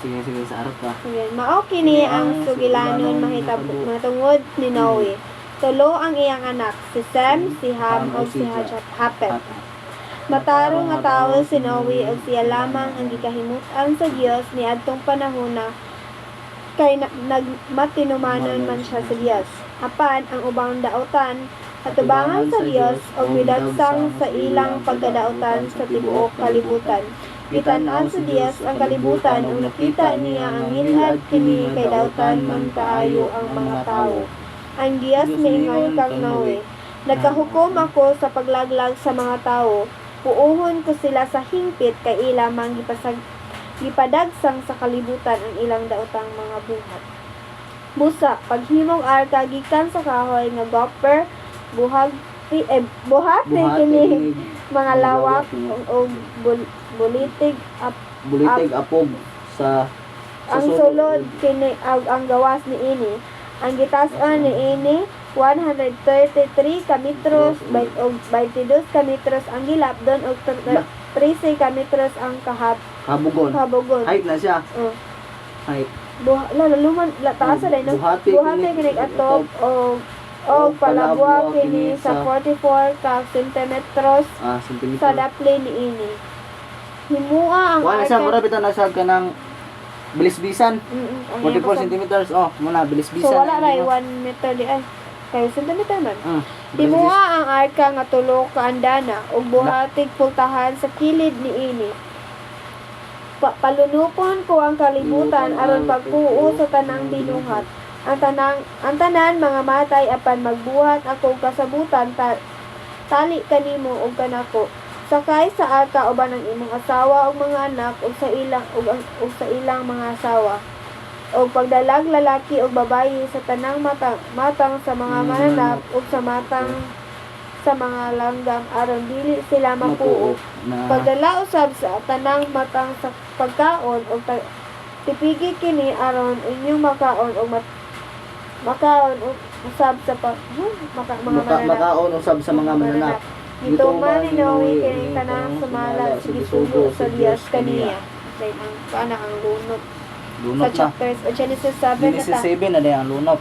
Sige, sa arap ka. Sige, mao kini ang sugilanon mahitungod ni Noe. Tulo ang iyang anak, si Sem, si Ham, ug si Hapet. Matarong nga tawo si Noe ug siya lamang ang gikahimutan sa Dios niadtong panahona kay nagmatinumanon man siya sa Dios. Apan ang ubang daotan atubangan sa Dios ug midagsang sa ilang pagkadaotan sa tibuok kalibutan. Gitan-an sa Dios ang kalibutan ug nakita niya ang hilad kini kay daotan man kaayo ang mga tawo. Ang Dios miingon kang Noe, nagkahukom ako sa paglaglag sa mga tawo. Puuhon ko sila sa hingpit kay ila mang gipadagsang sa kalibutan ang ilang daotang mga buhat. Busa, paghimong arka gikan sa kahoy nga gopher, buhati kini mga lawak o bulitig apog sa ang sulod kini ang gawas ni ini. Ang gitas-on ni ini 133 ka metros o 22 ka metros ang gilapdon og 13 ka metros ang kabugon. Height na siya. Height. Taas na no. Buhati kini atop o palabuha kini sa 44 ka sentimetros sa dapli ni ini. Himua ang wala siya mura bitaw nasag ka ng bilis-bisan. 44 centimeters. Muna bilis-bisan. So wala ray 1 meter di ay. Kay centimeter man. Himua ang arka nga tulo ka andana ug buhatig pultahan sa kilid ni ini. Palunupon ko ang kalibutan aron pagpuo sa tanang binuhat. Ang tanan mga matay apan magbuhat ako kasabutan tali kanimo ug kanako. Sakay sa arka uban ang imong asawa ug mga anak ug sa ilang mga asawa. Og pagdalag lalaki ug babayi sa tanang matang sa mga mananap ug sa matang sa mga langgam aron dili sila mapuo. Pagdala usab sa tanang matang sa pagkaon ug tipigi kini aron inyong makaon ug makaon usab sa makaon usab sa mga mananap. Gituman ni Noe kini tanang sumala sige sugo sa Dios kaniya. Dahil ang lunot. Sa chapters o Genesis 7 na ang lunop.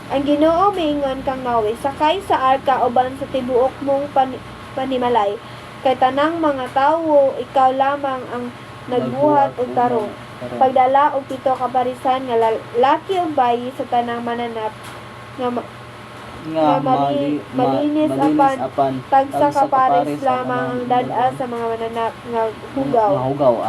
Ang Ginoo miingon kang Noe, sakay sa arka uban sa tibuok mong panimalay. Kay tanang mga tawo, ikaw lamang ang nagbuhat og tarong. Pagdala og 7 ka barisan nga lalaki ug bayi sa tanang mananap nga malinis apan tagsa ka pares lamang ang dad-a sa mga mananap nga hugaw.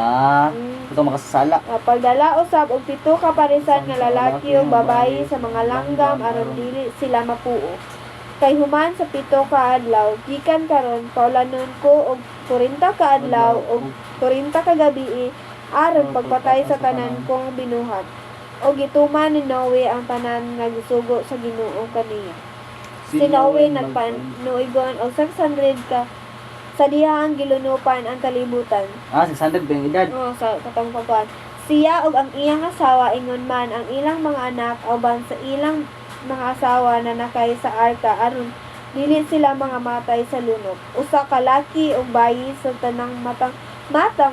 Ito makasasala. Pagdala usab og 7 ka parisan nga lalaki ug babayi sa mga langgam aron dili sila mapuo. Kay human sa 7 ka adlaw gikan karon paulanon ko og 40 ka adlaw ug 40 ka gabi aron pagpatay sa tanan kong binuhat. Og gituman ni Noe ang tanan nga gisugo sa Ginoo kaniya. Si Noe nagpanuigon og 600 ka sa dihang gilunupan ang kalibutan. 600 ba yung edad? Sa katong pagkuhan. Siya ug ang iyang asawa ingon man ang ilang mga anak uban sa ilang mga asawa na nakay sa arka aron dili sila mga matay sa lunok. Usa ka laki ug bayi sa tanang matang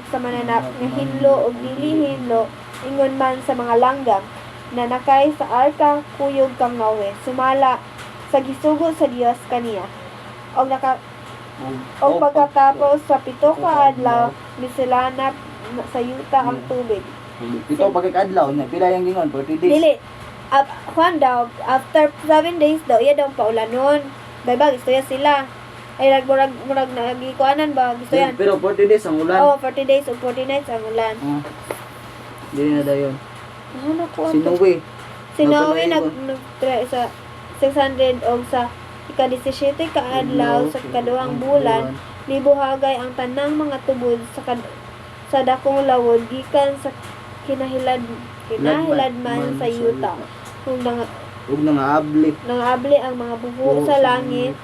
sa mananap nga hinlo ug dili hinlo ingon man sa mga langgam na nakay sa arka kuyog kang Noe. Sumala sa gisugo sa Dios kaniya. Og pagkatapos sa 7 ka adlaw, misilanap sa yuta ang tubig. 7 pagkakadlaw niya, pila yung gingon 40 days. Dili. Juan daw, after 7 days daw, iya daw paulanon. Dahil gusto yan sila. Ay, murag nagikuanan ba? Gusto yan. Pero 40 days ang ulan. 40 days o 40 nights ang ulan. Dili na daw yun. Nakuha Si Noe. Si Noe nag-try sa 600 o sa ika-17 ka adlaw sa kaduhang bulan, nibuhagay ang tanang mga tubod sa dakong lawod gikan sa kinahilad man sa yuta. Ug nangaabli ang mga buho sa langit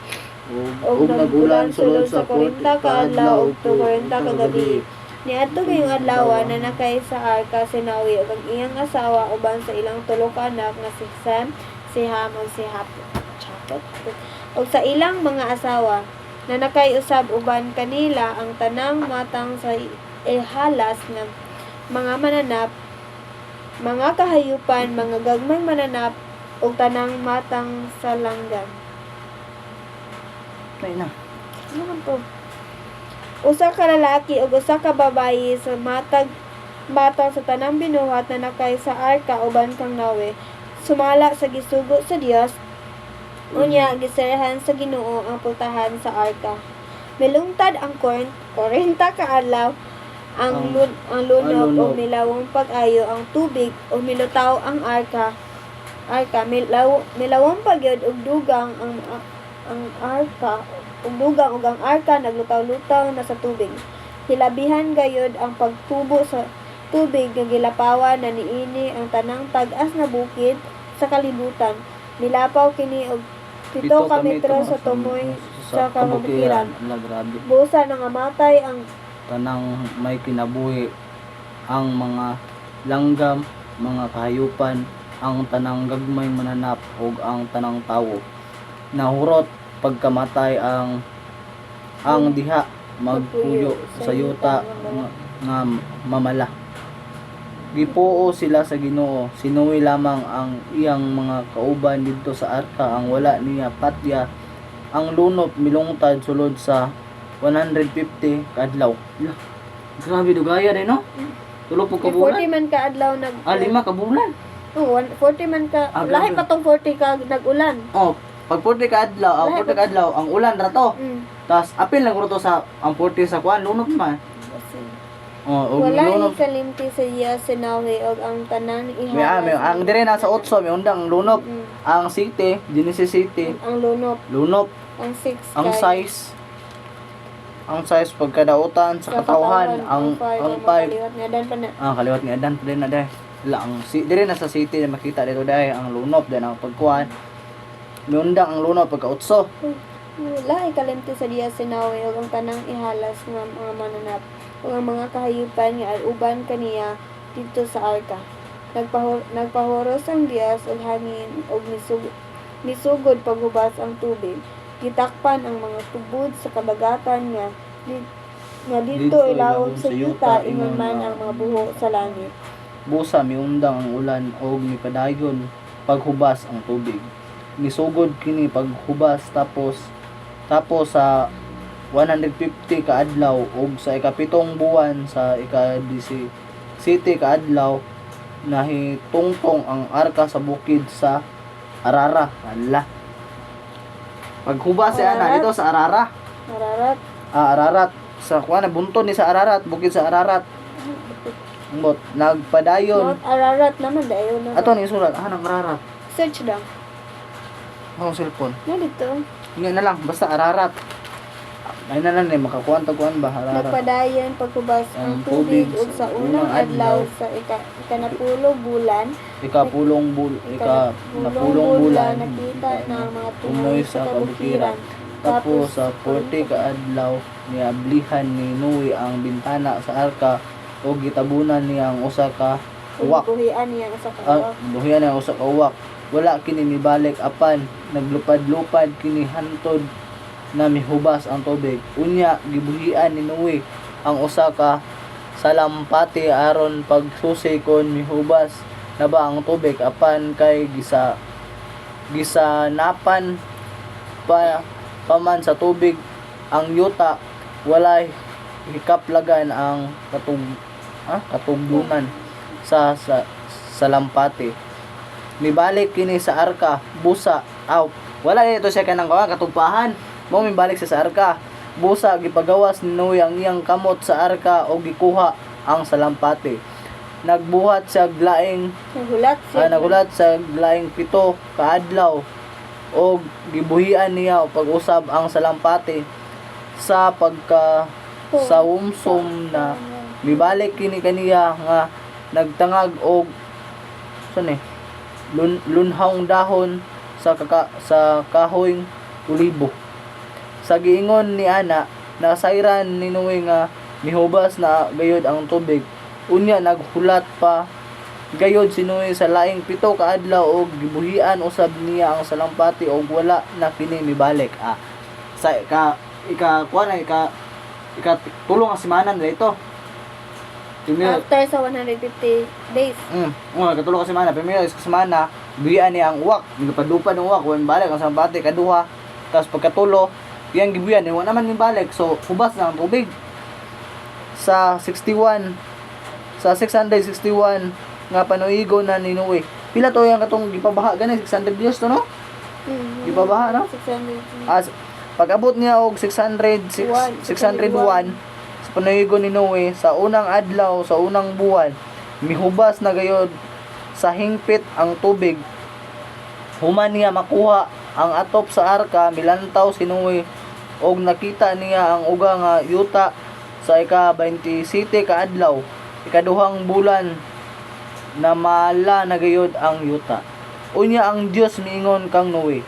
ug nagulan sulod sa 40 ka adlaw ug 40 ka gabi. Niadto kayong adlaw na nakay sa arka si Noe ug ang iyang asawa uban sa ilang tulo ka anak nga si Sem, si Ham ug si Hapet. O sa ilang mga asawa na nakay-usab uban kanila ang tanang matang sa halas ng mga mananap mga kahayupan, mga gagmay mananap, ug tanang matang sa langgam. Kaya na. Ano man to? Usa ka lalaki ug usa ka babayi sa matang sa tanang binuhat na nakay sa arka uban kang Nawe, sumala sa gisugo sa Dios. Unya giserahan sa Ginoo ang pultahan sa arka. Milungtad ang 40 ka adlaw ang lunog o milawong pag-ayo ang tubig o milutaw ang arka. Milawong pagyod og dugang ang arka ug dugang ug ang arka naglutaw-lutaw na sa tubig. Hilabihan gayod ang pagtubo sa tubig nga gilapawan na niini ang tanang tag-as na bukid sa kalibutan. Milapaw kini og 7 ka metro sa tumoy sa kabukiran. Grabe. Busa nangamatay ang Tanang may kinabuhi ang mga langgam, mga kahayupan, ang tanang gagmay mananap ug ang tanang tawo. Nahurot pagkamatay ang diha magpuyo sa yuta nga mamala. Gipuo sila sa Ginoo, sinuwi lamang ang iyang mga kauban didto sa arka, ang wala niya patya. Ang lunop milungtad sulod sa 150 kadlaw. Grabe dugaya din no? Tulo po ka 40 bulan. man ka adlaw nag 5 ka bulan. Oo, 40 man ka. Lahi pa tong 40 ka nag-ulan. Oh, pag 40 ka adlaw, 40 ka adlaw, ang ulan ra to. Tas apil lang to sa ang 40 sa kuan lunop man. Oh, og Wala lunop. ikalimti sa iya sinawi og ang tanan May ihalas. ang dire na sa 8 may undang lunop. Ang city, Genesis City, Ang lunop, lunop, ang 6 ang size pagkadautan sa katawhan, ang 5 kaliwat nga dan pa na. kaliwat ni Adan pa din na dahil. Dire na sa city na makita dito dahil ang lunop din ang pagkuhan. May undang ang lunop pagka-8. Wala ikalimti sa iya sinawi og ang tanang ihalas nga mga mananap ug ang mga kahayupan nga uban kaniya dito sa arka. Nagpahuros ang Dios og hangin og misugod paghubas ang tubig. Gitakpan ang mga tubod sa kadagatan nga dito ilawom sa yuta ingon man ang mga buho sa langit. Busa miundang ang ulan og mipadayon paghubas ang tubig. Nisugod kini paghubas tapos sa 150 ka adlaw ug sa ikapitong buwan sa ika-17 ka adlaw nahitungtong ang arka sa bukid sa Arara. Ala. Paghubas siya na dito sa Arara. Ararat. Ararat. Sa kuan bunton ni sa Ararat, bukid sa Ararat. Mot nagpadayon. Mount Ararat naman dayon na. Ato ni sulat, nang Ararat. Search lang. Ang cellphone. Na dito. Nga na lang, basta Ararat. Ay na lang makakuan taguan ba Ararat. Nagpadayon paghubas ang tubig ug sa unang adlaw sa ikanapulong bulan. Ikapulong bulan nakita na ang mga tumoy sa kabukiran. Tapos sa 40 ka adlaw niablihan ni Noe ang bintana sa arka o gitabunan niya ang usa ka uwak. Buhian niya sa kawak. Buhian niya ang usa ka uwak. Wala kini mibalik apan naglupad-lupad kini hantod na mihubas ang tubig. Unya gibuhian ni Noe ang usa ka salampati aron pagsusi kon mihubas na ba ang tubig apan kay gisanapan paman sa tubig ang yuta walay hikaplagan ang katuglunan sa salampati. Mibalik kini sa arka busa wala ito siya kanang katugpahan mo mibalik sa arka busa gipagawas ni Noe ang iyang kamot sa arka o gikuha ang salampati. Nagbuhat sa glaing nagulat sa glaing 7 ka adlaw o gibuhian niya o pag-usab ang salampati sa sa umsom na mibalik kini kaniya nga nagtangag og lunhang dahon sa kahoyng ulibo. Sa giingon ni ana nasayran ni Noe nga mihubas na gayod ang tubig. Unya naghulat pa gayod si Noe sa laing 7 ka adlaw og gibuhian usab niya ang salampati og wala na kini mibalik. Sa tulong nga semana nila ito. Primero, After sa 150 days. katulo ka semana. Primero is semana, biyan niya ang uwak. Gipadupa ng uwak, wan balik ang sambate kaduha. Tapos pagkatulo, iyang gibuyan, wa naman min balik. So hubas na ang tubig. Sa 61, sa 661 nga panuigo na ni Noe. Pila to yang katong gipabaha gani 600 years to no? Gipabaha no? 600. As pag-abot niya og 601 sa panuigo ni Noe sa unang adlaw sa unang buwan mihubas na gayod sa hingpit ang tubig. Human niya makuha ang atop sa arka, milantaw si Noe og nakita niya ang uga nga yuta sa ika-27 ka adlaw, ikaduhang bulan na mala na gayod ang yuta. Unya ang Dios miingon kang Noe,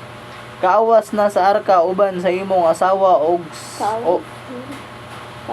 kaawas na sa arka uban sa imong asawa og Kaaway.